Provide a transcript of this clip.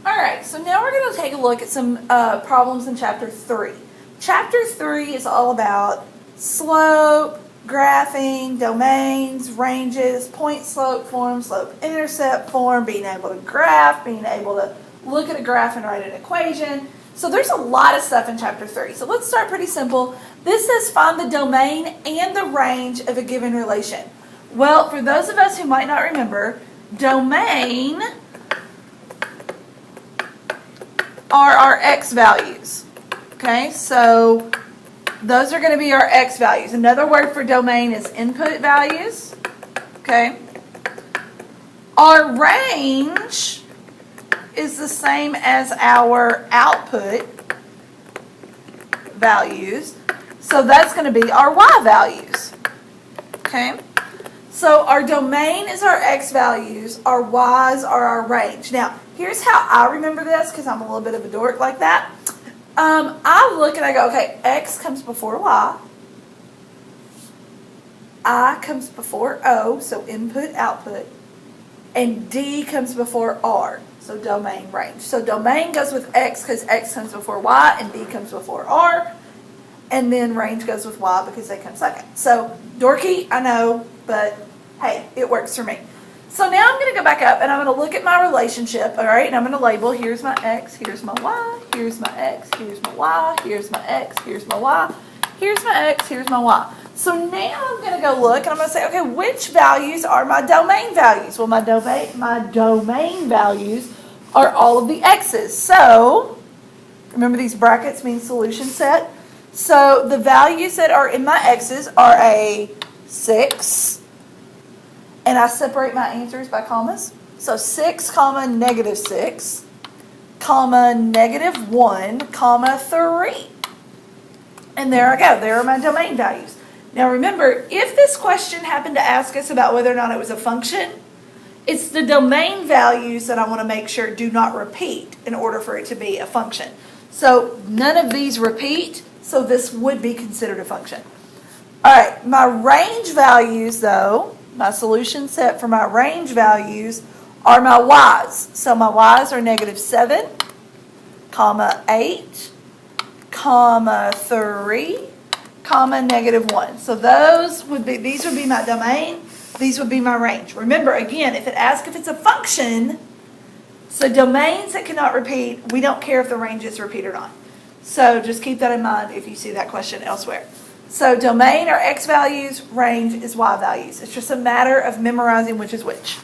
All right, so now we're going to take a look at some problems in Chapter 3. Chapter 3 is all about slope, graphing, domains, ranges, point slope form, slope intercept form, being able to graph, being able to look at a graph and write an equation. So there's a lot of stuff in Chapter 3. So let's start pretty simple. This says find the domain and the range of a given relation. Well, for those of us who might not remember, domain are our x values. Okay, so those are going to be our x values. Another word for domain is input values. Okay. Our range is the same as our output values. So that's going to be our y values. Okay. So our domain is our x values, our y's are our range. Now, here's how I remember this, because I'm a little bit of a dork like that. I look and I go, okay, x comes before y, I comes before o, so input, output, and d comes before r, so domain, range. So domain goes with x because x comes before y, and d comes before r, and then range goes with y because they come second. So dorky, I know, but hey, it works for me. So now I'm going to go back up and I'm going to look at my relationship, all right, and I'm going to label, here's my x, here's my y, here's my x, here's my y, here's my x, here's my y, here's my x, here's my y. So now I'm going to go look and I'm going to say, okay, which values are my domain values? Well, my domain values are all of the x's. So remember, these brackets mean solution set. So the values that are in my x's are a 6, and I separate my answers by commas. So 6, comma, negative 6, comma, negative 1, comma, 3. And there I go. There are my domain values. Now remember, if this question happened to ask us about whether or not it was a function, it's the domain values that I want to make sure do not repeat in order for it to be a function. So none of these repeat, so this would be considered a function. All right, my range values, though, my solution set for my range values are my y's. So my y's are negative 7, comma 8, comma 3, comma negative 1. So these would be my domain, these would be my range. Remember, again, if it asks if it's a function, so domains that cannot repeat, we don't care if the ranges repeat or not. So just keep that in mind if you see that question elsewhere. So domain are x values, range is y values. It's just a matter of memorizing which is which.